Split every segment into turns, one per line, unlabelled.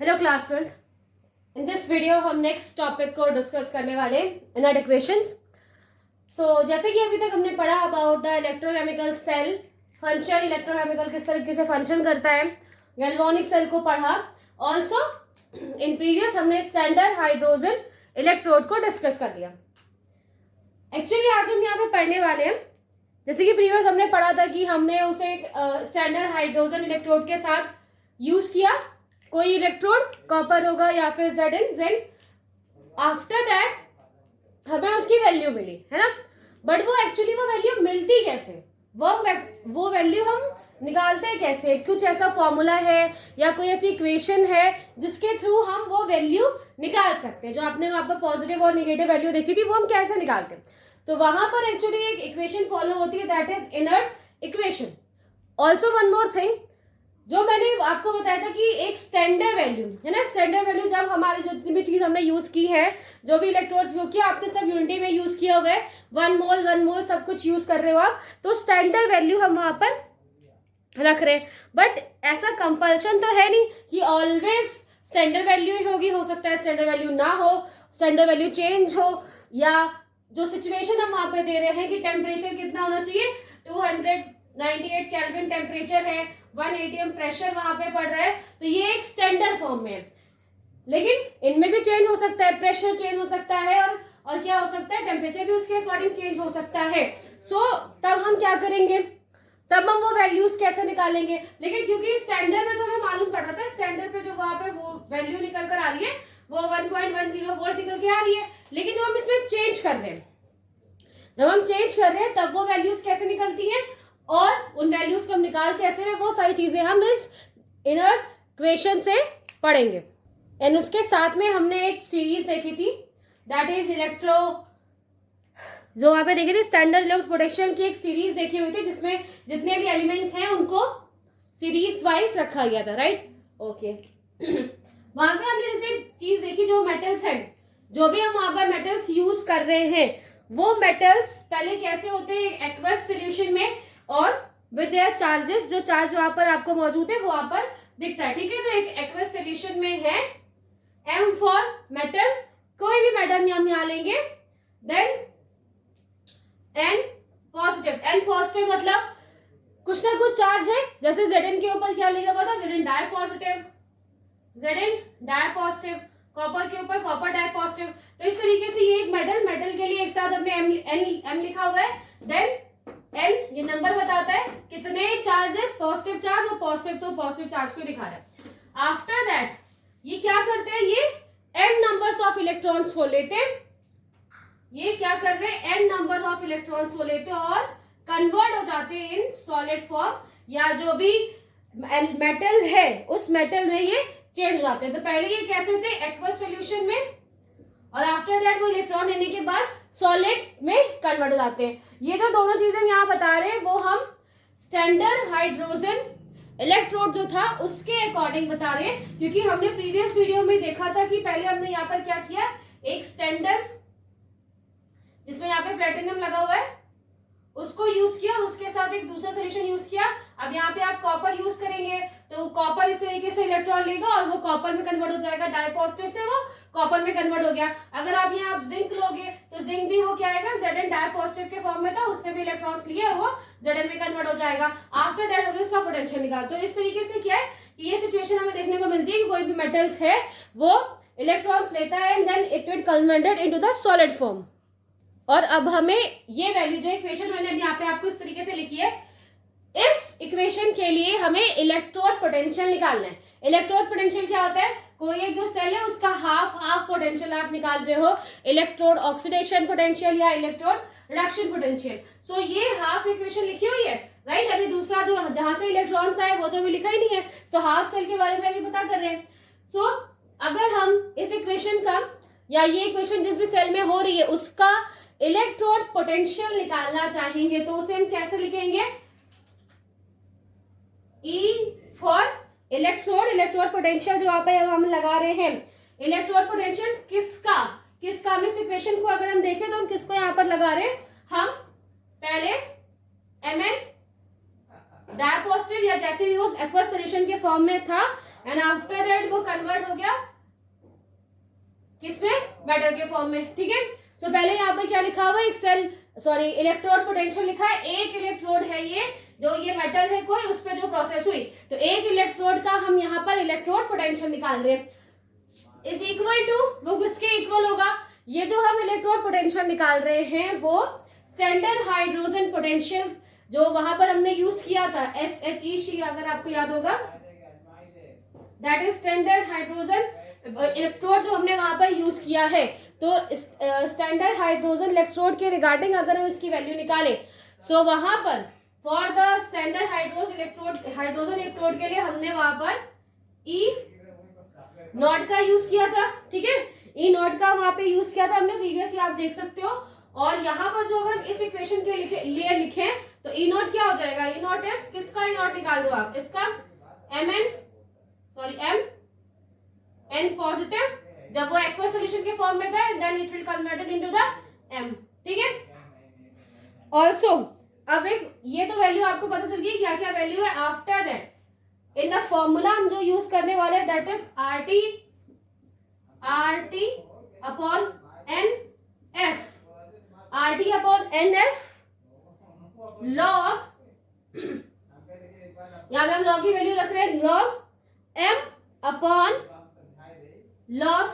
Hello class 12th। In this video हम next topic को discuss करने वाले इनर्ट इक्वेशंस। जैसे कि अभी तक हमने पढ़ा about the electrochemical cell function, electrochemical किस तरीके से फंक्शन करता है, गैल्वानिक सेल को पढ़ा। ऑल्सो इन प्रीवियस हमने स्टैंडर्ड हाइड्रोजन इलेक्ट्रोड को डिस्कस कर लिया। एक्चुअली आज हम यहाँ पे पढ़ने वाले हैं, जैसे कि प्रीवियस हमने पढ़ा था कि हमने उसे एक स्टैंडर्ड हाइड्रोजन इलेक्ट्रोड के साथ यूज किया। कोई इलेक्ट्रोड कॉपर होगा या फिर Zn जिंक। आफ्टर दैट हमें उसकी वैल्यू मिली है ना, बट वो एक्चुअली वो वैल्यू मिलती कैसे, वो वैल्यू हम निकालते कैसे? कुछ ऐसा फॉर्मूला है या कोई ऐसी इक्वेशन है जिसके थ्रू हम वो वैल्यू निकाल सकते हैं? जो आपने वहां पर पॉजिटिव और निगेटिव वैल्यू देखी थी वो हम कैसे निकालते हैं? तो वहां पर एक्चुअली एक इक्वेशन फॉलो होती है, that is inert equation. Also one more thing, जो मैंने आपको बताया था कि एक स्टैंडर्ड वैल्यू है ना, स्टैंडर्ड वैल्यू जब हमारी जितनी भी चीज हमने यूज की है, जो भी इलेक्ट्रोड्स यूज किया, आपने सब यूनिटी में यूज किया हुआ है, 1 मोल सब कुछ यूज कर रहे हो आप, तो स्टैंडर्ड वैल्यू हम वहां पर रख रहे हैं। बट ऐसा कंपल्शन तो है नहीं कि ऑलवेज स्टैंडर्ड वैल्यू ही होगी, हो सकता है स्टैंडर्ड वैल्यू ना हो, स्टैंडर्ड वैल्यू चेंज हो, या जो सिचुएशन हम वहां पे दे रहे हैं कि टेम्परेचर कितना होना चाहिए, 298 केल्विन टेम्परेचर है, 1 atm प्रेशर वहां पे पड़ रहा है, तो ये एक स्टैंडर्ड फॉर्म में है। लेकिन इनमें भी चेंज हो सकता है, प्रेशर चेंज हो सकता है, और क्या हो सकता है, टेम्परेचर भी उसके अकॉर्डिंग चेंज हो सकता है। तब हम क्या करेंगे, तब हम वो वैल्यूज कैसे निकालेंगे? लेकिन क्योंकि स्टैंडर्ड में तो हमें मालूम पड़ रहा था, स्टैंडर्ड पे जो वहां पे वो वैल्यू निकल कर आ रही है वो 1.10 वोल्ट निकल के आ रही है। लेकिन जब हम इसमें चेंज कर रहे हैं, तब वो वैल्यूज कैसे निकलती हैं और उन वैल्यूज को हम निकाल कैसे रहे, वो सारी चीजें हम इस इनर्ट इक्वेशन से पढ़ेंगे। एंड उसके साथ में हमने एक सीरीज देखी थी, दैट इज जो वहां पे देखी थी स्टैंडर्ड इलेक्ट्रो पोटेंशियल की एक सीरीज देखी हुई थी, जिसमें जितने भी एलिमेंट्स हैं उनको सीरीज वाइज रखा गया था, राइट? ओके। वहां पे हमने जैसे चीज देखी, जो मेटल्स हैं, जो भी हम वहां पर मेटल्स यूज कर रहे हैं, वो मेटल्स पहले कैसे होते हैं एक्वस सॉल्यूशन में, और विद देयर चार्जेस, जो चार्ज वहां पर आपको मौजूद है वो वहां पर दिखता है, ठीक है? तो एक एक्वस सॉल्यूशन में है M फॉर मेटल, कोई भी मेटल हम यहाँ लेंगे, देन N पॉजिटिव मतलब कुछ ना कुछ चार्ज है। जैसे Zn के ऊपर क्या लिखा हुआ था, Zn डाई पॉजिटिव, कॉपर के ऊपर कॉपर डाई पॉजिटिव। तो इस तरीके से ये एक मेटल के लिए एक साथ हमने M लिखा हुआ है। देन N ये नंबर बताता है कितने चार्ज है, पॉजिटिव चार्ज, और पॉजिटिव चार्ज को दिखा रहा है। आफ्टर दैट ये क्या करते हैं, ये n नंबर्स ऑफ इलेक्ट्रॉन्स को लेते हैं, ये क्या कर रहे हैं, n नंबर ऑफ इलेक्ट्रॉन्स को लेते हैं और कन्वर्ट हो जाते हैं इन सॉलिड फॉर्म, या जो भी मेटल है उस मेटल में ये चेंज हो जाते हैं। तो पहले ये कैसे थे, एक्वस सॉल्यूशन में, और आफ्टर दैट वो इलेक्ट्रॉन लेने के बाद सॉलिड में कन्वर्ट हो जाते हैं। ये जो दोनों चीजें हम यहाँ बता रहे हैं वो हम स्टैंडर्ड हाइड्रोजन इलेक्ट्रोड जो था उसके अकॉर्डिंग बता रहे हैं, क्योंकि हमने प्रीवियस वीडियो में देखा था कि पहले हमने यहाँ पर क्या किया, एक स्टैंडर्ड जिसमें यहाँ पे प्लेटिनम लगा हुआ है उसको यूज किया, और उसके साथ एक दूसरा सोल्यूशन यूज किया। अब यहाँ पे आप कॉपर यूज करेंगे तो कॉपर इस तरीके से इलेक्ट्रॉन लेगा और वो कॉपर में कन्वर्ट हो जाएगा, डाई पॉजिटिव से वो कॉपर में कन्वर्ट हो गया। अगर आप यहाँ जिंक लोगे तो जिंक भी वो क्या आएगा, Zn डाई पॉजिटिव के फॉर्म में था, उसने भी इलेक्ट्रॉन्स लिए और वो Zn में कन्वर्ट हो जाएगा। आफ्टर दैट हमने उसका पोटेंशियल निकाला। तो इस तरीके से क्या है कि ये सिचुएशन हमें देखने को मिलती है कि कोई भी मेटल्स है वो इलेक्ट्रॉन्स लेता है and then it will converted into the solid form. और अब हमें ये वैल्यू, जो इक्वेशन मैंने यहाँ पे आपको इस तरीके से लिखी है, इस इक्वेशन के लिए हमें इलेक्ट्रोड पोटेंशियल निकालना है। इलेक्ट्रोड पोटेंशियल क्या होता है, कोई एक जो सेल है उसका हाफ पोटेंशियल आप निकाल रहे हो, इलेक्ट्रोड ऑक्सीडेशन पोटेंशियल या इलेक्ट्रोड रिडक्शन पोटेंशियल। सो ये हाफ इक्वेशन लिखी हुई है, राइट? अभी दूसरा जो जहां से इलेक्ट्रॉन्स आए वो तो अभी लिखा ही नहीं है, सो हाफ सेल के बारे में अभी पता कर रहे हैं। सो अगर हम इस इक्वेशन का, या ये इक्वेशन जिस भी सेल में हो रही है उसका इलेक्ट्रोड पोटेंशियल निकालना चाहेंगे तो उसे हम कैसे लिखेंगे, E फॉर इलेक्ट्रोड पोटेंशियल जो आप हम लगा रहे हैं, इलेक्ट्रोड पोटेंशियल किसका हम इस इक्वेशन को अगर हम देखें तो हम किसको यहाँ पर लगा रहे हैं, हम पहले Mn डाई पॉजिटिव, या जैसे भी वो एक्वस सॉल्यूशन के फॉर्म में था एंड आफ्टर दैट वो कन्वर्ट हो गया किसमें, मेटल के फॉर्म में, ठीक है। सो पहले यहाँ पे क्या लिखा हुआ है, एक सेल सॉरी इलेक्ट्रोड पोटेंशियल लिखा है, एक इलेक्ट्रोड है ये जो ये मेटल है कोई, उस पर जो प्रोसेस हुई, तो एक इलेक्ट्रोड का हम यहाँ पर इलेक्ट्रोड पोटेंशियल निकाल रहे हैं, इज इक्वल टू, वो किसके इक्वल होगा, ये जो हम इलेक्ट्रोड पोटेंशियल निकाल रहे हैं वो स्टैंडर्ड हाइड्रोजन पोटेंशियल जो वहां पर हमने यूज किया था SHEC, अगर आपको याद होगा, that is standard hydrogen electrode जो हमने वहां पर यूज किया है। तो स्टैंडर्ड हाइड्रोजन इलेक्ट्रोड के रिगार्डिंग अगर हम इसकी वैल्यू निकालें, सो वहां पर for the standard hydrogen electrode के लिए हमने वहां पर E0 का यूज किया था, ठीक है, E0 का वहां पे यूज किया था हमने प्रीवियसली, आप देख सकते हो। और यहाँ पर जो अगर इस इक्वेशन के लिए लिखें तो E0 क्या हो जाएगा, E0 इज किसका E0 निकाल लो आप, इसका M पॉजिटिव, जब वो एक्वस सॉल्यूशन के फॉर्म में था, then it will converted into the M, ठीक है। ऑल्सो अब एक ये तो वैल्यू आपको पता चल गई क्या क्या वैल्यू है। After that in the formula हम जो यूज करने वाले हैं that is RT upon NF, RT upon NF log, यहाँ पे हम लॉग की वैल्यू रख रहे हैं, log M upon log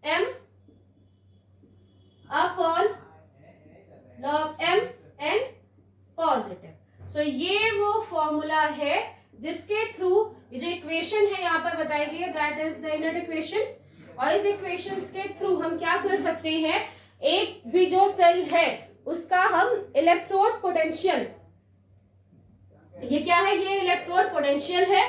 M upon log M and positive. So ये वो फॉर्मूला है जिसके थ्रू ये जो इक्वेशन है यहाँ पर बताई गई है, that is the inner equation. और इस इक्वेशन के थ्रू हम क्या कर सकते हैं, एक भी जो सेल है उसका हम इलेक्ट्रोड पोटेंशियल, ये क्या है, ये इलेक्ट्रोड पोटेंशियल है,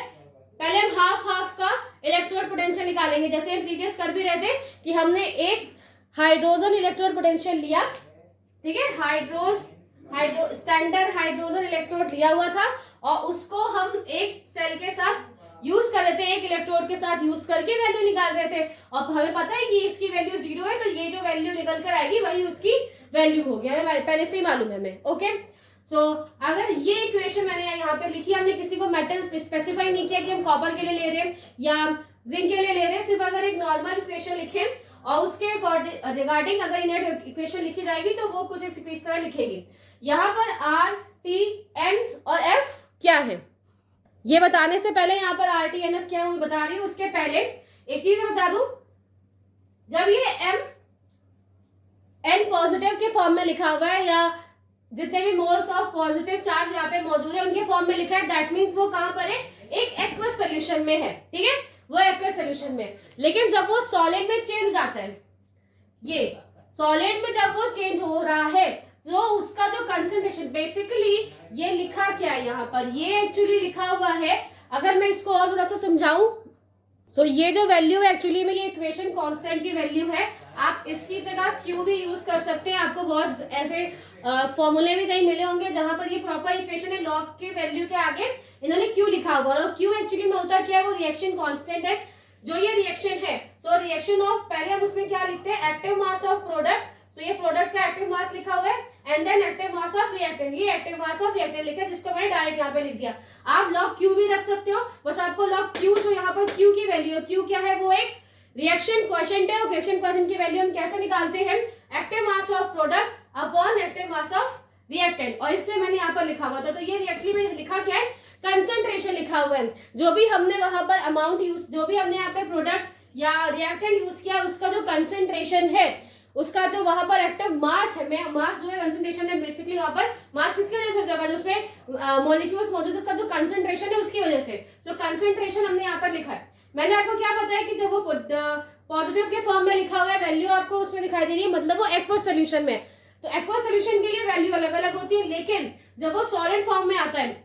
पहले हम हाफ हाफ का इलेक्ट्रोड पोटेंशियल निकालेंगे, जैसे हम प्रीवियस कर भी रहे थे कि हमने एक हाइड्रोजन इलेक्ट्रोड पोटेंशियल लिया, ठीक है, स्टैंडर्ड हाइड्रोजन इलेक्ट्रोड लिया हुआ था और उसको हम एक सेल के साथ यूज कर रहे थे, एक इलेक्ट्रोड के साथ यूज करके वैल्यू निकाल रहे थे, और हमें पता है कि इसकी वैल्यू 0 है, तो ये जो वैल्यू निकल कर आएगी वही उसकी वैल्यू होगी, हमें पहले से ही मालूम है हमें, ओके। सो अगर ये इक्वेशन मैंने यहाँ पे लिखी, हमने किसी को मेटल स्पेसिफाई नहीं किया कि हम कॉपर के लिए ले रहे हैं या जिंक के लिए ले रहे हैं, सिर्फ अगर एक नॉर्मल इक्वेशन लिखे और उसके रिगार्डिंग अगर इनर इक्वेशन लिखी जाएगी तो वो कुछ इस तरह लिखेगी। यहाँ पर R, T, N और F क्या है ये बताने से पहले, यहाँ पर R, T, N, F क्या है वो बता रही हूँ, उसके पहले एक चीज बता दूं, जब ये M N पॉजिटिव के फॉर्म में लिखा हुआ है या जितने भी मोल्स ऑफ पॉजिटिव चार्ज यहाँ पे मौजूद है उनके फॉर्म में लिखा है, दैट मीन्स वो कहां पर है, एक एक्वस सॉल्यूशन में है, ठीक है, वो एक्वस सॉल्यूशन में। लेकिन जब वो सॉलिड में चेंज हो जाता है, ये सॉलिड में जब वो चेंज हो रहा है तो उसका जो कंसंट्रेशन, बेसिकली ये लिखा क्या है यहाँ पर, ये एक्चुअली लिखा हुआ है, अगर मैं इसको और थोड़ा सा समझाऊं, सो ये जो वैल्यू है एक्चुअली में ये इक्वेशन कांस्टेंट की वैल्यू है, आप इसकी जगह Q भी यूज कर सकते हैं, आपको बहुत ऐसे फॉर्मूले भी कहीं मिले होंगे जहां पर ये प्रॉपर इक्वेशन है, लॉग के वैल्यू के आगे इन्होंने Q लिखा हुआ, और Q एक्चुअली में होता क्या है, वो रिएक्शन कांस्टेंट है, जो ये रिएक्शन है, सो रिएक्शन ऑफ, पहले हम उसमें क्या लिखते हैं, active mass of product, so ये प्रोडक्ट का एक्टिव मास लिखा हुआ है, and then active mass of reactant, ये एक्टिव मास ऑफ रिएक्टेंट लिखा है, जिसको मैंने डायरेक्ट यहाँ पे लिख दिया। आप लॉग Q भी रख सकते हो, बस आपको लॉग Q जो यहाँ पर Q की वैल्यू है, Q क्या है, वो एक रिएक्शन क्वोशिएंट है, और रिएक्शन क्वोशिएंट की वैल्यू हम कैसे निकालते हैं, active mass of product upon active mass of reactant, और इसलिए मैंने यहाँ पर लिखा हुआ था। तो ये एक्चुअली मैंने लिखा क्या है, कंसंट्रेशन लिखा हुआ है, जो भी हमने वहां पर अमाउंट यूज, जो भी हमने यहाँ पे प्रोडक्ट या रिएक्टेंट यूज किया उसका जो कंसंट्रेशन है, उसका जो वहां पर एक्टिव मास है, मास जो है कंसंट्रेशन है, बेसिकली वहां पर मास किसकी वजह से होगा, जो उसमें मॉलिक्यूल्स मौजूद है का जो कंसंट्रेशन है उसकी वजह से, सो कंसंट्रेशन हमने यहाँ पर लिखा है। मैंने आपको क्या बताया कि जब वो पॉजिटिव के फॉर्म में लिखा हुआ है, वैल्यू आपको उसमें दिखाई दे रही है, मतलब वो एक्वस सॉल्यूशन में, तो एक्वस सॉल्यूशन के लिए वैल्यू अलग अलग होती है, लेकिन जब वो सॉलिड फॉर्म में आता है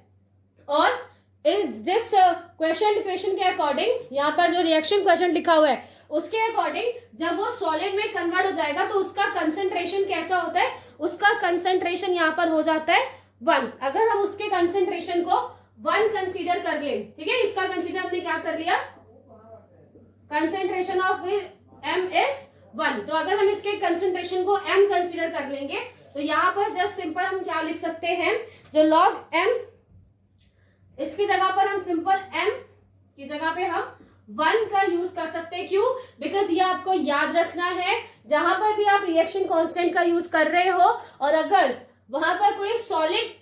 और इन दिस क्वेश्चन के अकॉर्डिंग, यहाँ पर जो रिएक्शन क्वेश्चन लिखा हुआ है उसके अकॉर्डिंग जब वो सॉलिड में कन्वर्ट हो जाएगा तो उसका कंसंट्रेशन कैसा होता है, उसका कंसंट्रेशन यहाँ पर हो जाता है 1। अगर हम उसके कंसंट्रेशन को 1 कंसीडर कर ले, ठीक है, इसका कंसीडर हमने क्या कर लिया, कंसंट्रेशन ऑफ M इज 1, तो अगर हम इसके कंसंट्रेशन को M कंसीडर कर लेंगे तो यहाँ पर जस्ट सिंपल हम क्या लिख सकते हैं, जो लॉग M, इसकी जगह पर हम सिंपल M की जगह पे हम 1 का यूज कर सकते हैं। क्यों? बिकॉज ये आपको याद रखना है, जहां पर भी आप रिएक्शन कांस्टेंट का यूज कर रहे हो और अगर वहां पर कोई सॉलिड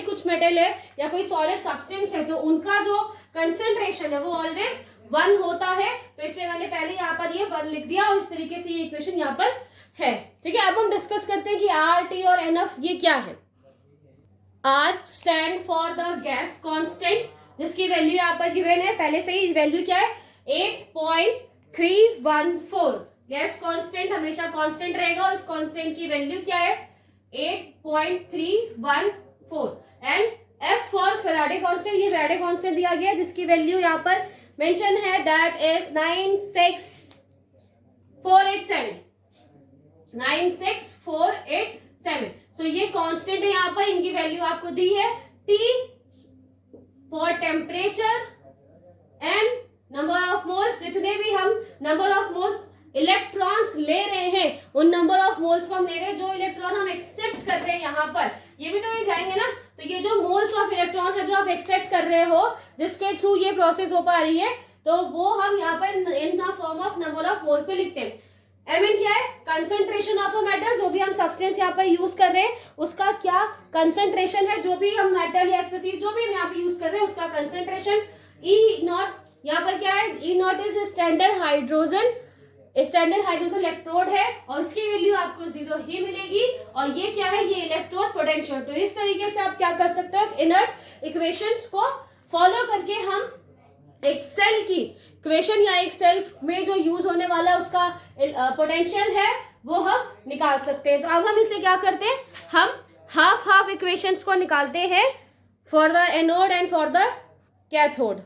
कुछ मेटल है या कोई सॉलिड सब्सटेंस है तो उनका जो कंसेंट्रेशन है वो ऑलवेज 1 होता है। तो इसलिए मैंने पहले यहाँ पर ये 1 लिख दिया और इस तरीके से ये इक्वेशन यहाँ पर है। ठीक है, अब हम डिस्कस करते हैं कि आर टी और एनएफ ये क्या है। R stand for the gas constant, जिसकी वैल्यू यहाँ पर गिवन है पहले से ही। वैल्यू क्या है? 8.314। गैस कांस्टेंट हमेशा कांस्टेंट रहेगा और इस कांस्टेंट की वैल्यू क्या है? 8.314। And F for Faraday constant, ये फैराडे कांस्टेंट दिया गया जिसकी वैल्यू यहाँ पर मेंशन है, दैट इज 96487। 96487। सो ये कांस्टेंट है यहाँ पर, इनकी वैल्यू आपको दी है। T for temperature and number of moles, जितने भी हम नंबर ऑफ मोल्स इलेक्ट्रॉन्स ले रहे हैं उन नंबर ऑफ मोल्स को हम ले रहे हैं, जो इलेक्ट्रॉन हम एक्सेप्ट कर रहे हैं यहाँ पर, ये भी तो ये जाएंगे ना। तो ये जो मोल्स ऑफ इलेक्ट्रॉन है जो आप एक्सेप्ट कर रहे हो, जिसके थ्रू ये प्रोसेस हो पा रही है, तो वो हम यहाँ पर in the form of number of moles में लिखते हैं। एमएन क्या है? कंसंट्रेशन ऑफ अ मेटल, जो भी हम सब्सटेंस यहाँ पर यूज कर रहे हैं उसका क्या कंसंट्रेशन है, जो भी हम मेटल या स्पीसीज जो भी हम यहाँ पे यूज कर रहे हैं उसका कंसंट्रेशन। ई नॉट यहाँ पर क्या है? E naught is standard hydrogen electrode है और इसकी वैल्यू आपको 0 ही मिलेगी। और ये क्या है? ये इलेक्ट्रोड पोटेंशियल। तो इस तरीके से आप क्या कर सकते हो? इनर्ट इक्वेशंस को फॉलो करके हम एक सेल की इक्वेशन या एक सेल में जो यूज होने वाला उसका पोटेंशियल है वो हम निकाल सकते हैं। तो अब हम इसे क्या करते हैं? हम हाफ इक्वेशंस को निकालते हैं for the anode and for the cathode.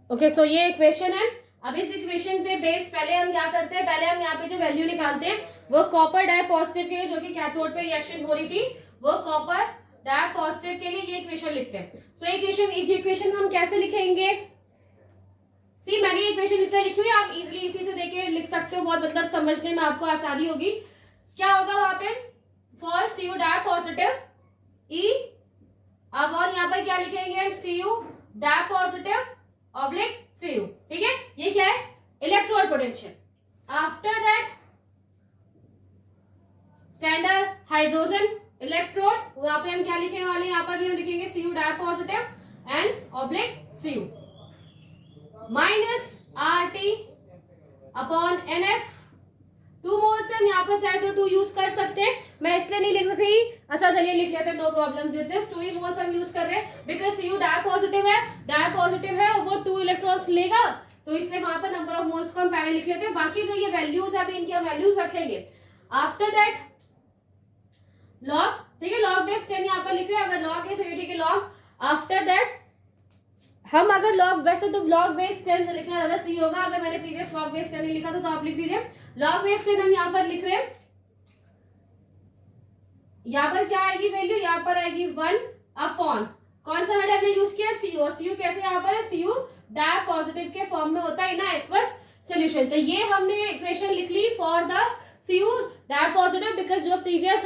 Okay, so ये इक्वेशन है। अब इस इक्वेशन पे बेस पहले हम क्या करते हैं? पहले हम यहाँ पे जो वैल्यू निकालते हैं वो कॉपर डाई पॉजिटिव के लिए, जो कि कैथोड पे रिएक्शन हो रही थी, वो कॉपर डाई पॉजिटिव के लिए ये इक्वेशन लिखते हैं। सो इक्वेशन हम कैसे लिखेंगे? सी, मैंने इक्वेशन इसलिए लिखी हुई है, आप इजीली इसी से देख लिख सकते हो, बहुत मतलब समझने में आपको आसानी होगी। क्या होगा वहां पे? For Cu di positive E, अब और यहाँ पर क्या लिखेंगे? Cu di positive oblique Cu। ठीक है, ये क्या है? Electrode potential. After that standard hydrogen electrode, वहां पे हम क्या लिखने वाले हैं? यहाँ पर भी हम लिखेंगे Cu di positive and oblique Cu minus RT upon NF। 2 moles हम यहाँ पर चाहे तो 2 यूज कर सकते हैं, मैं इसलिए नहीं लिख रही। अच्छा चलिए लिख लेते हैं, नो प्रॉब्लम। दिस 2 मोल्स हम यूज कर रहे हैं बिकॉज Cu डाई पॉजिटिव है और वो 2 इलेक्ट्रॉन्स लेगा, तो इसलिए वहां पर नंबर ऑफ मोल्स को हम पहले लिख लेते हैं। बाकी जो ये वैल्यूज है अभी इनकी हम वैल्यूज रखेंगे। आफ्टर दैट लॉग, ठीक है, लॉग बेस 10 यहाँ पर लिख रहे हैं, अगर लॉग है तो ये ठीक है लॉग। आफ्टर दैट हम अगर लॉग, वैसे तो लॉग बेस 10 लिखना ज्यादा सही होगा, अगर मैंने प्रीवियस लॉग बेस 10 नहीं लिखा तो आप लिख दीजिए लॉग बेस 10। हम यहाँ पर लिख रहे हैं, यहाँ पर क्या आएगी वैल्यू? यहाँ पर आएगी 1 अपॉन कौन सा मेटल हमने यूज किया? CO। CO कैसे यहाँ पर है? Cu डाई पॉजिटिव के फॉर्म में होता है ना एक्वस सॉल्यूशन। तो ये हमने इक्वेशन लिख ली for the Cu di positive, because जो प्रीवियस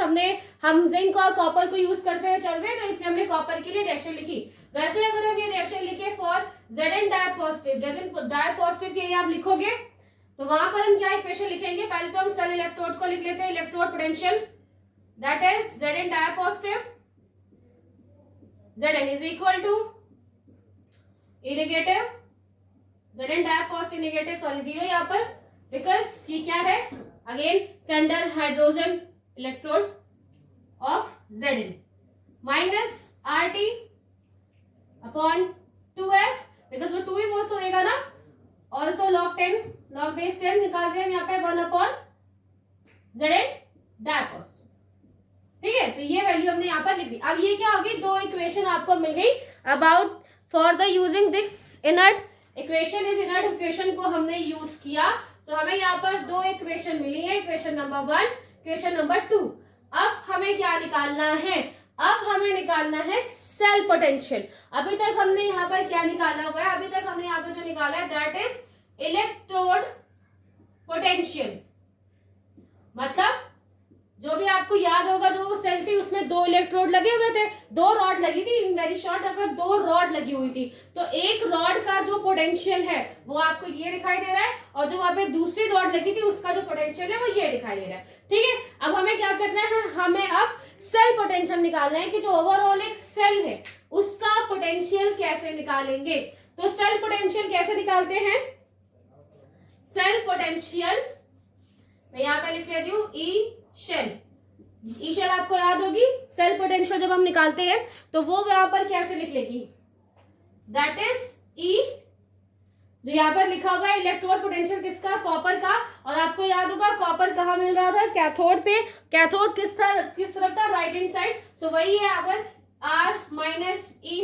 हम जिंक और कॉपर को यूज करते हुए चल रहे हैं, तो इसलिए हमने कॉपर के लिए रिएक्शन लिखी। वैसे अगर हम ये रिएक्शन लिखे फॉर Zn डाई पॉजिटिव के लिए आप लिखोगे तो वहां पर हम क्या इक्वेशन लिखेंगे? पहले तो हम सेल इलेक्ट्रोड को लिख लेते हैं, electrode potential that is Zn di positive, Zn is equal to negative, Zn di positive negative, sorry 0 यहाँ पर, बिकॉज ये क्या है? Again standard hydrogen electrode of Zn minus RT upon 2F, because वो 2 ही मोल्स होगा ना। ऑल्सो लॉग बेस 10 निकाल रहे हैं यहाँ पे 1 अपॉन Zn डाई पॉजिटिव। ठीक है, तो ये वैल्यू हमने यहाँ पर लिख दी। अब ये क्या होगी? 2 इक्वेशन आपको मिल गई about for the using this inert equation. इस इनर्ट इक्वेशन को हमने यूज किया, तो हमें यहाँ पर 2 इक्वेशन मिली है, इक्वेशन नंबर 1, इक्वेशन नंबर 2। अब हमें क्या निकालना है? अब हमें निकालना है सेल पोटेंशियल। अभी तक हमने यहाँ पर क्या निकाला हुआ है? अभी तक हमने यहाँ पर जो निकाला है दैट इज इलेक्ट्रोड पोटेंशियल, मतलब जो भी आपको याद होगा, जो सेल थी उसमें 2 इलेक्ट्रोड लगे हुए थे, 2 रॉड लगी थी इन वेरी शॉर्ट, अगर 2 रॉड लगी हुई थी तो एक रॉड का जो पोटेंशियल है वो आपको ये दिखाई दे रहा है, और जो वहां पे दूसरी रॉड लगी थी उसका जो पोटेंशियल है वो ये दिखाई दे रहा है। ठीक है, अब हमें क्या करना है, हमें अब सेल पोटेंशियल निकालना है कि जो ओवरऑल एक सेल है उसका पोटेंशियल कैसे निकालेंगे। तो सेल पोटेंशियल कैसे निकालते हैं, सेल पोटेंशियल मैं यहाँ पे लिख लेती हूँ ई शेल। ई शेल आपको याद होगी, सेल पोटेंशियल जब हम निकालते हैं तो वो यहाँ पर कैसे लिख लेगी, दैट इज ई, जो यहाँ पर लिखा हुआ है इलेक्ट्रोड पोटेंशियल किसका, कॉपर का, और आपको याद होगा कॉपर कहाँ मिल रहा था, कैथोड पे, कैथोड किस तरफ था, राइट हैंड साइड, सो वही है, अगर आर माइनस ई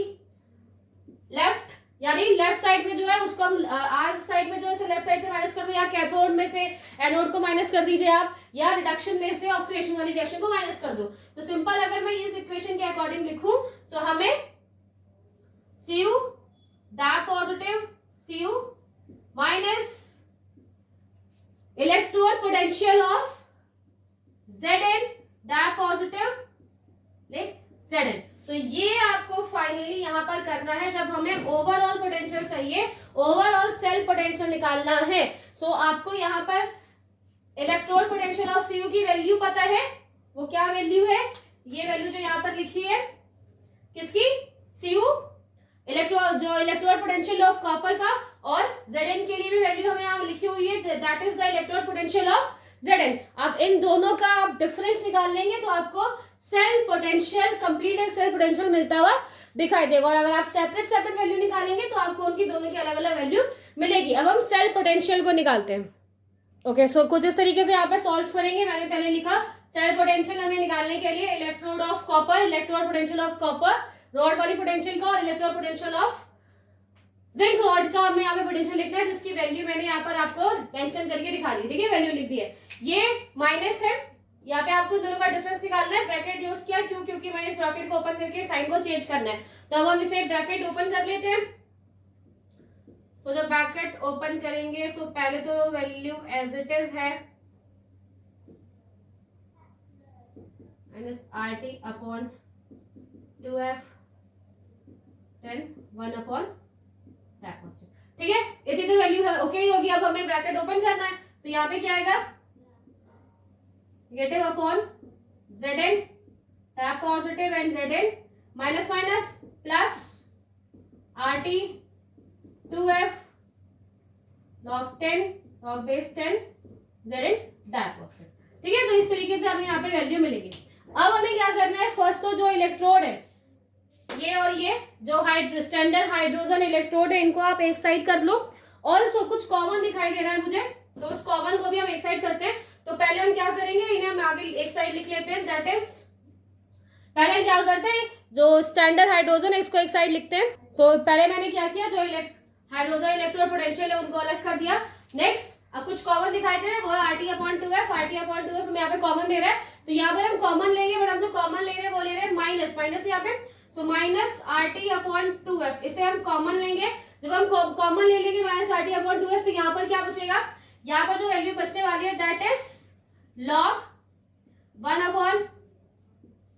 लेफ्ट, यानी लेफ्ट साइड में जो है उसको हम आर साइड में जो है लेफ्ट साइड से माइनस कर दो, या कैथोड में से एनोड को माइनस कर दीजिए आप, या रिडक्शन में से ऑक्सीडेशन वाली रिएक्शन को माइनस कर दो। तो सिंपल अगर मैं इस इक्वेशन के अकॉर्डिंग लिखूं तो हमें Cu डैप positive Cu minus electrode potential of Zn डैप पॉजिटिव लाइक Zn। तो ये आपको फाइनली यहां पर करना है जब हमें ओवरऑल पोटेंशियल चाहिए, ओवरऑल सेल पोटेंशियल निकालना है। सो आपको यहाँ पर इलेक्ट्रोड पोटेंशियल ऑफ Cu की वैल्यू पता है, वो क्या वैल्यू है, ये वैल्यू जो यहाँ पर लिखी है किसकी, Cu electrode potential of copper का, और Zn के लिए भी वैल्यू हमें यहाँ लिखी हुई है, that is the electrode potential of Zn। अब इन दोनों का आप डिफरेंस निकाल लेंगे तो आपको सेल पोटेंशियल, कंप्लीट एक सेल पोटेंशियल मिलता हुआ दिखाई देगा, और अगर आप सेपरेट वैल्यू निकालेंगे तो आपको उनकी दोनों की अलग अलग वैल्यू मिलेगी। अब हम सेल पोटेंशियल को निकालते हैं। ओके, सो कुछ इस तरीके से यहाँ पे सॉल्व करेंगे। मैंने पहले लिखा सेल पोटेंशियल हमें निकालने के लिए electrode of copper, electrode potential of copper, rod वाली पोटेंशियल का, और electrode potential of zinc rod का हमें यहाँ पे पोटेंशियल लिखना है, जिसकी वैल्यू मैंने यहाँ पर आपको मेंशन करके दिखा दी। ठीक है, वैल्यू लिख दी है, ये माइनस है, यहाँ पे आपको दोनों का डिफरेंस निकालना है। ब्रैकेट यूज किया क्यों, क्योंकि मैंने इस ब्रैकेट को ओपन करके साइन को चेंज करना है, तो अब हम इसे ब्रैकेट ओपन कर लेते हैं। तो जब ब्रैकेट ओपन करेंगे तो पहले तो वैल्यू एज इट इज है minus R T upon 2f 10 1 upon that constant. ठीक है, इतनी तो वैल्यू है, ओके ही होगी। अब हमें ब्रैकेट ओपन करना है, तो यहाँ पे क्या आएगा, negative upon Zn tap positive and Zn minus minus plus RT 2f log 10 log base 10 Zn tap positive. ठीक है, तो इस तरीके से हमें यहाँ पे वैल्यू मिलेगी। अब हमें क्या करना है, फर्स्ट तो जो इलेक्ट्रोड है ये और ये जो स्टैंडर्ड हाइड्रोजन इलेक्ट्रोड है इनको आप एक साइड कर लो। ऑल्सो कुछ कॉमन दिखाई दे रहा है मुझे, तो उस कॉमन को भी हम एक साइड करते हैं। तो पहले हम क्या करेंगे, इन्हें हम आगे एक साइड लिख लेते हैं, दैट इज पहले हम क्या करते हैं, जो स्टैंडर्ड हाइड्रोजन है इसको एक साइड लिखते हैं। सो पहले मैंने क्या किया, जो हाइड्रोजन इलेक्ट्रोड पोटेंशियल है उनको अलग कर दिया। नेक्स्ट अब कुछ कॉमन दिखाई दे रहा है, वो है RT/2f, RT/2f हमें यहाँ पे कॉमन दे रहा है, तो यहाँ पर हम कॉमन लेंगे, बट हम जो कॉमन ले रहे हैं वो ले रहे हैं माइनस, माइनस यहाँ पे, सो माइनस RT/2f इसे हम कॉमन लेंगे। जब हम कॉमन ले लेंगे माइनस RT/2f, तो यहाँ पर क्या बचेगा, यहाँ पर जो वैल्यू बचने वाली है that is log 1 upon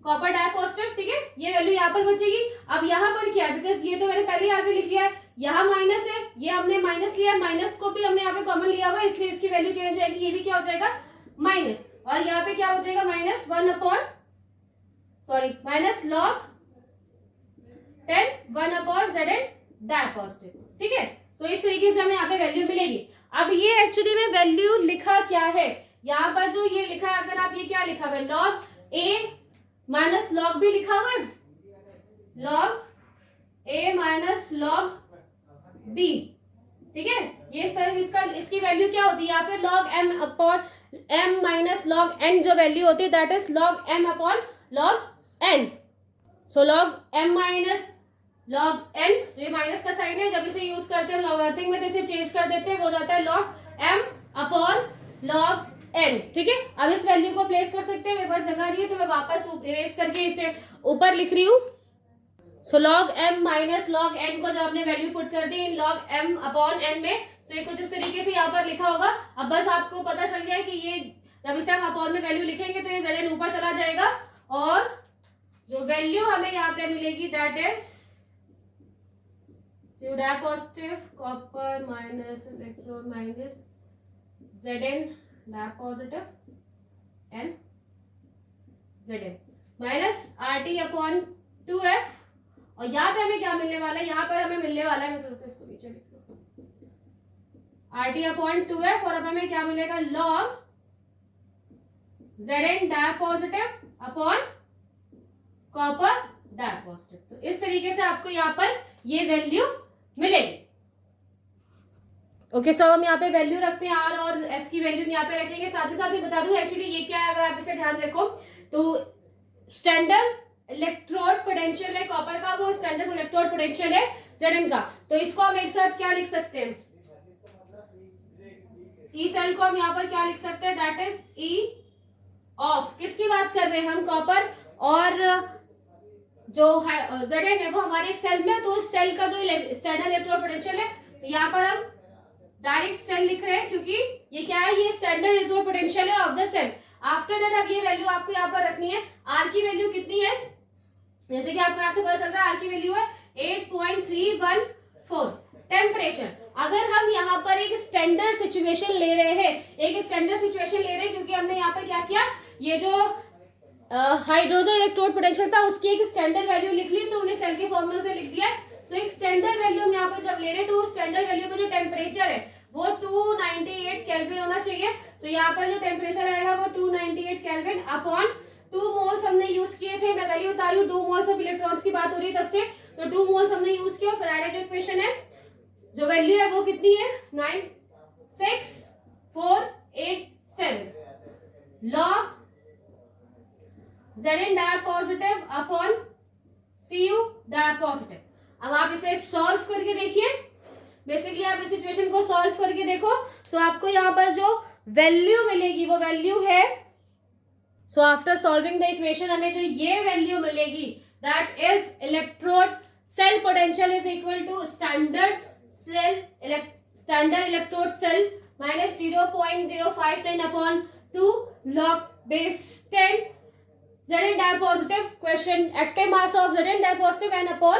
copper dipositive. ठीक है, ये वैल्यू यहाँ पर बचेगी। अब यहाँ पर क्या है, बिकॉज ये तो मैंने पहले आगे लिख लिया है, यहाँ माइनस है, ये हमने माइनस लिया, माइनस को भी हमने यहाँ पे कॉमन लिया हुआ है, इसलिए इसकी वैल्यू चेंज हो जाएगी, ये भी क्या हो जाएगा माइनस, और यहाँ पे क्या हो जाएगा माइनस log 10 1 अपॉन Zn डाइपॉजिटिव। ठीक है, सो इस तरीके से हमें यहाँ पे वैल्यू मिलेगी। अब ये एक्चुअली में वैल्यू लिखा क्या है, यहाँ पर जो ये लिखा है, अगर आप ये क्या लिखा हुआ है, log a minus log b लिखा हुआ है, log a minus log b। ठीक है, ये इस तरह इसकी वैल्यू क्या होती है, या फिर log m upon m minus log n जो वैल्यू होती है that is log m upon log n। So log m minus log n, तो ये माइनस का साइन है, जब इसे यूज करते हैं लॉगरिथमिक में तो इसे चेंज कर देते हैं, वो जाता है log m upon log n। ठीक है, अब इस वैल्यू को प्लेस कर सकते हैं, मेरे पास जगह नहीं है तो मैं वापस इरेज करके इसे ऊपर लिख रही हूँ। सो log m minus log n को जब आपने वैल्यू पुट कर दी log m अपॉन n में, तो ये कुछ इस तरीके से यहाँ पर लिखा होगा। अब बस आपको पता चल गया कि ये जब इसे हम अपॉन में वैल्यू लिखेंगे तो ये Zn ऊपर चला जाएगा और जो वैल्यू हमें यहाँ पे मिलेगी that is positive copper minus electron minus Zn positive and Zn minus RT upon 2F और यहाँ पे हमें क्या मिलने वाला है, यहाँ पर हमें मिलने वाला है, मैं थोड़ा सा इसको नीचे लिख लूं, RT अपॉन 2F और अब हमें क्या मिलेगा log Zn डायपॉजिटिव upon copper dipositive. तो इस तरीके से आपको यहाँ पर ये वैल्यू मिलेगी। ओके, सो हम यहाँ पे वैल्यू रखते हैं R और F की वैल्यू यहाँ पे रखेंगे। साथ ही साथ ही बता दूं एक्चुअली ये क्या है, अगर आप इसे ध्यान रखो तो स्टैंडर्ड इलेक्ट्रोड पोटेंशियल है कॉपर का, वो स्टैंडर्ड इलेक्ट्रोड पोटेंशियल है Zn का। तो इसको हम एक साथ क्या लिख सकते हैं, ई सेल को हम यहाँ पर क्या लिख सकते हैं, दैट इज ई ऑफ, किसकी बात कर रहे हैं हम, कॉपर, और जो Zn है वो हमारे एक सेल में, तो उस सेल का जो स्टैंडर्ड इलेक्ट्रोड पोटेंशियल है, तो यहाँ पर हम डायरेक्ट सेल लिख रहे हैं क्योंकि ये क्या है, ये स्टैंडर्ड इलेक्ट्रोड पोटेंशियल है of the cell. After that अब ये वैल्यू आपको यहाँ पर रखनी है। आर की वैल्यू कितनी है, जैसे कि आपको यहाँ से पता चल रहा है आर की वैल्यू है 8.314। टेम्परेचर, अगर हम यहाँ पर एक स्टैंडर्ड सिचुएशन ले रहे हैं, एक स्टैंडर्ड सिचुएशन ले रहे हैं क्योंकि हमने यहाँ पर क्या किया, ये जो हाइड्रोजन इलेक्ट्रोड पोटेंशियल था उसकी एक स्टैंडर्ड वैल्यू लिख ली, तो उन्हें सेल के फॉर्म में उसे लिख दिया। सो एक स्टैंडर्ड वैल्यू हम यहाँ पर जब ले रहे हैं तो स्टैंडर्ड वैल्यू में जो टेम्परेचर है वो 298 केल्विन होना चाहिए। सो यहाँ पर जो टेम्परेचर आएगा वो 298 केल्विन अपॉन 2 मोल्स हमने यूज किए थे, मैं वैल्यू बता रही हूँ, 2 मोल्स ऑफ इलेक्ट्रॉन्स की बात हो रही है तब से, तो 2 मोल्स हमने यूज किया। फैराडे जो इक्वेशन है, जो वैल्यू है वो कितनी है, 96487 log Zn डायपॉजिटिव अपॉन Cu डायपॉजिटिव। अब आप इसे सॉल्व करके देखिए, बेसिकली आप इस सिचुएशन को सॉल्व करके देखो। सो आपको यहाँ पर जो वैल्यू मिलेगी वो वैल्यू है, so after solving the equation हमें जो ये वैल्यू मिलेगी that is electrode cell potential is equal to standard electrode cell minus 0.059 upon 2 log base 10 Zn dipositive, question active mass of Zn dipositive and upon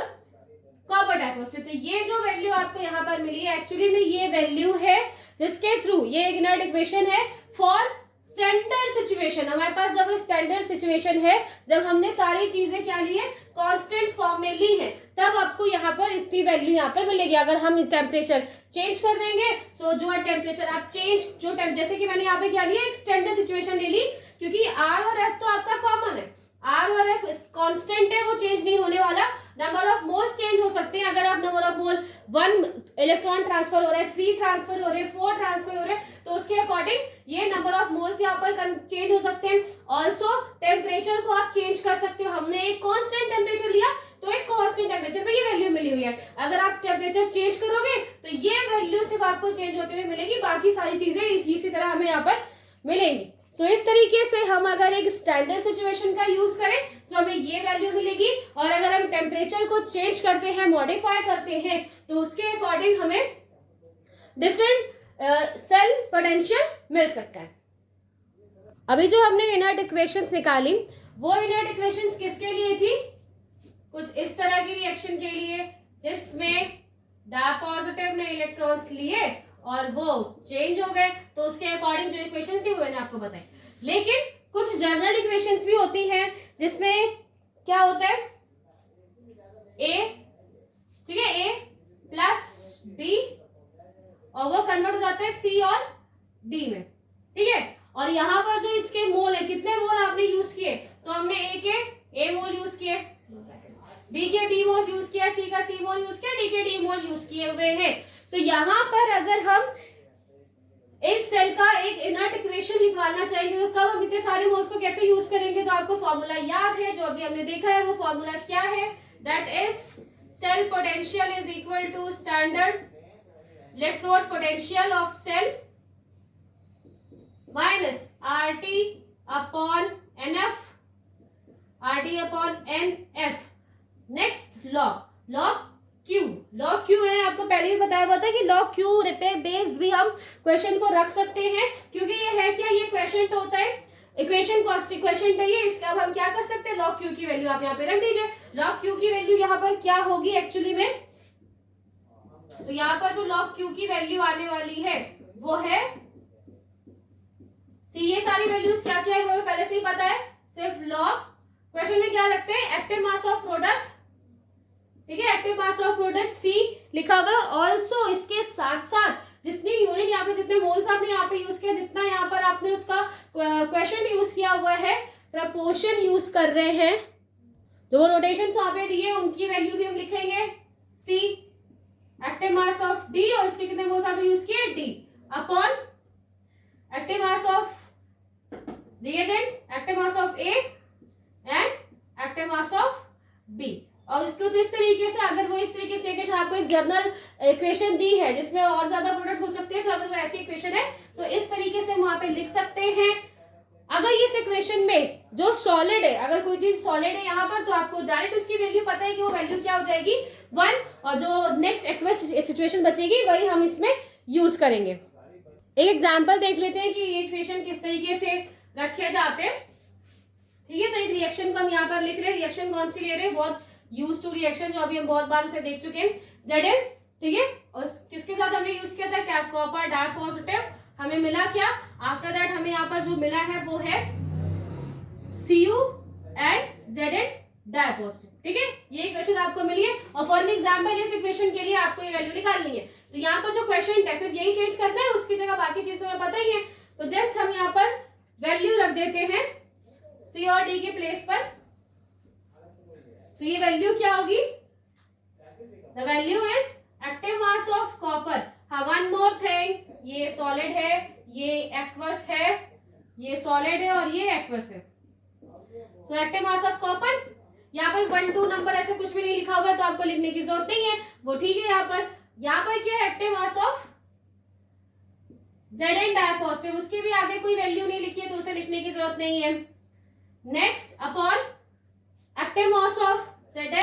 copper dipositive. तो ये जो value आपको यहाँ पर मिली है एक्चुअली में ये वैल्यू है जिसके थ्रू ये इग्नैट इक्वेशन है फॉर स्टैंडर्ड सिचुएशन। हमारे पास जब स्टैंडर्ड सिचुएशन है, जब हमने सारी चीजें क्या ली है, कांस्टेंट फॉर्म में ली है, तब आपको यहाँ पर इसकी वैल्यू यहाँ पर मिलेगी। अगर हम टेम्परेचर चेंज कर देंगे, सो जो है टेम्परेचर आप चेंज जो जैसे कि मैंने यहाँ पे क्या लिया, एक स्टैंडर्ड सिचुएशन ले ली क्योंकि आर और एफ तो आपका कॉमन है, आर और एफ कांस्टेंट है, वो चेंज नहीं होने वाला। नंबर ऑफ मोल्स चेंज हो सकते हैं, अगर आप number of mole 1 electron transfer हो रहा है, 3 ट्रांसफर हो रहे हैं, 4 ट्रांसफर हो रहे हैं, तो उसके अकॉर्डिंग ये नंबर ऑफ मोल्स यहाँ पर चेंज हो सकते हैं। ऑल्सो टेम्परेचर को आप चेंज कर सकते हो, हमने एक कांस्टेंट टेम्परेचर लिया तो एक कांस्टेंट टेम्परेचर पे ये वैल्यू मिली हुई है। अगर आप टेम्परेचर चेंज करोगे तो ये वैल्यू सिर्फ आपको चेंज होते हुए मिलेगी, बाकी सारी चीजें इसी तरह हमें यहाँ पर मिलेंगी। सो इस तरीके से हम अगर एक स्टैंडर्ड सिचुएशन का यूज करें तो हमें ये वैल्यू मिलेगी, और अगर हम टेम्परेचर को चेंज करते हैं, मॉडिफाई करते हैं, तो उसके अकॉर्डिंग हमें डिफरेंट सेल पोटेंशियल मिल सकता है। अभी जो हमने इनर्ट इक्वेशंस निकाली, वो इनर्ट इक्वेशंस किसके लिए थी, कुछ इस तरह की रिएक्शन के लिए जिसमें डायपॉजिटिव ने इलेक्ट्रॉन्स लिए और वो चेंज हो गए, तो उसके अकॉर्डिंग जो इक्वेशंस थी वो मैंने आपको बताई। लेकिन कुछ जनरल इक्वेशंस भी होती हैं जिसमें क्या होता है, ए, ठीक है, ए प्लस बी, और वो कन्वर्ट हो जाता है सी और डी में, ठीक है। और यहाँ पर जो इसके मोल है, कितने मोल आपने यूज किए, तो हमने ए के ए मोल यूज किए, बी के बी मोल यूज किया, सी का सी मोल यूज किया, डी के डी मोल यूज किए हुए हैं। तो यहाँ पर अगर हम इस सेल का एक इनर्ट इक्वेशन निकालना चाहेंगे तो कब हम इतने सारे मोल्स को कैसे यूज करेंगे, तो आपको फॉर्मूला याद है जो अभी हमने देखा है, वो फॉर्मूला क्या है, that is cell potential is equal to standard electrode potential of cell minus RT upon NF, RT upon NF। Next log Q, log Q मैंने आपको पहले भी बताया हुआ था कि लॉग क्यू पे बेस्ड भी हम क्वेश्चन को रख सकते हैं, क्योंकि ये है क्या, ये क्वेश्चन होता है, इक्वेशन क्वेश्चन है ये। इसका अब हम क्या कर सकते हैं, लॉग क्यू की वैल्यू आप यहाँ पे रख दीजिए। लॉग क्यू की वैल्यू यहाँ पर क्या होगी एक्चुअली में, तो यहाँ पर जो लॉग क्यू की वैल्यू आने वाली है वो है ये सारी वैल्यूज क्या क्या है वो हमें पहले से ही पता है। सिर्फ लॉग क्वेश्चन में क्या रखते हैं, एक्टिव मास ऑफ प्रोडक्ट, ठीक है, active mass of product C लिखा हुआ है। ऑल्सो इसके साथ साथ जितनी यूनिट यहाँ पे, जितने मोल्स आपने यहाँ पे यूज किया, जितना यहाँ पर आपने उसका क्वेश्चन यूज किया हुआ है, प्रपोर्शन यूज कर रहे हैं, जो नोटेशन वहां पे दिए उनकी वैल्यू भी हम लिखेंगे सी, एक्टिव मास ऑफ डी, और इसके कितने मोल्स आपने यूज किए D, upon active mass of reagent, active mass of A and active mass of B। और कुछ इस तरीके से, अगर वो इस तरीके से इक्वेशन आपको एक जर्नल इक्वेशन दी है जिसमें और ज्यादा प्रोडक्ट हो सकते हैं, तो अगर वो ऐसी इक्वेशन है तो इस तरीके से वहां पे लिख सकते हैं। अगर इस इक्वेशन में जो सॉलिड है, अगर कोई चीज सॉलिड है यहाँ पर, तो आपको डायरेक्ट उसकी वैल्यू पता है कि वो वैल्यू क्या हो जाएगी 1, और जो नेक्स्ट एक्वस सिचुएशन बचेगी वही हम इसमें यूज करेंगे। एक एग्जाम्पल देख लेते हैं कि ये इक्वेशन किस तरीके से रखे जाते हैं, ठीक है। तो एक रिएक्शन को हम यहाँ पर लिख रहे हैं, रिएक्शन कौन सी ले रहे हैं, बहुत यूज टू रिएक्शन जो अभी हम बहुत बार उसे देख चुके हैं, Zn, ठीक है। और किसके साथ हमने यूज किया था, क्या, कॉपर डाई पॉजिटिव। हमें मिला क्या, आफ्टर दैट हमें यहाँ पर जो मिला है वो है Cu and Zn di positive, ठीक है। ये इक्वेशन आपको मिली है, और फॉर एन एग्जाम्पल इस इक्वेशन के लिए आपको ये वैल्यू निकालनी है। तो यहाँ पर जो क्वेश्चन है सिर्फ यही चेंज करना है, उसकी जगह बाकी चीज तो हमें पता ही है। तो जस्ट हम यहाँ पर वैल्यू रख देते हैं सी और डी के प्लेस पर। तो ये वैल्यू क्या होगी, the value is active mass of copper. हाँ, वन मोर थिंग, ये सॉलिड है, ये एक्वस है, ये सॉलिड है और ये एक्वस है। So active mass of copper, यहाँ पर 1 2 नंबर ऐसे कुछ भी नहीं लिखा हुआ है तो आपको लिखने की जरूरत नहीं है, वो ठीक है। यहाँ पर क्या है, active mass of Zn di positive, उसकी भी आगे कोई वैल्यू नहीं लिखी है तो उसे लिखने की जरूरत नहीं है। Next, upon active mass of Zn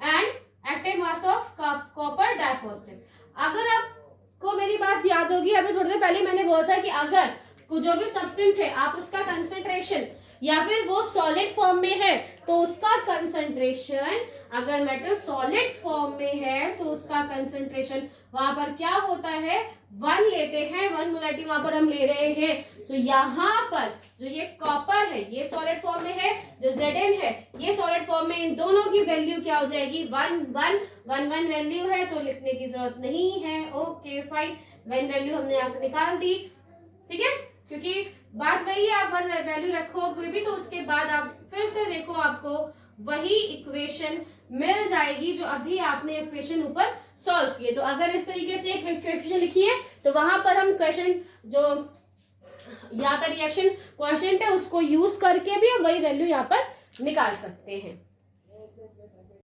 and active mass of copper di positive. अगर आपको मेरी बात याद होगी, अभी थोड़ी देर पहले मैंने बोला था कि अगर जो भी सब्सटेंस है आप उसका कंसंट्रेशन या फिर वो सॉलिड फॉर्म में है तो उसका कंसंट्रेशन, अगर मेटल सॉलिड फॉर्म में है तो उसका कंसंट्रेशन वहां पर क्या होता है, 1 लेते हैं, 1 मोलैरिटी वहां पर हम ले रहे हैं। सो यहाँ पर जो ये कॉपर है ये सॉलिड फॉर्म में है, जो Zn है ये सॉलिड फॉर्म में, इन दोनों की वैल्यू क्या हो जाएगी 1 1 1 1 वैल्यू है तो लिखने की जरूरत नहीं है। ओके फाइन, 1 वैल्यू हमने यहाँ से निकाल दी, ठीक है, क्योंकि बात वही है, आप 1 वैल्यू रखो कोई भी तो उसके बाद आप फिर से देखो आपको वही इक्वेशन मिल जाएगी जो अभी आपने इक्वेशन ऊपर सॉल्व किए। तो अगर इस तरीके से एक इक्वेशन लिखी है तो वहां पर हम क्वेश्चन जो यहाँ पर रिएक्शन क्वेश्चन है उसको यूज करके भी हम वही वैल्यू यहाँ पर निकाल सकते हैं।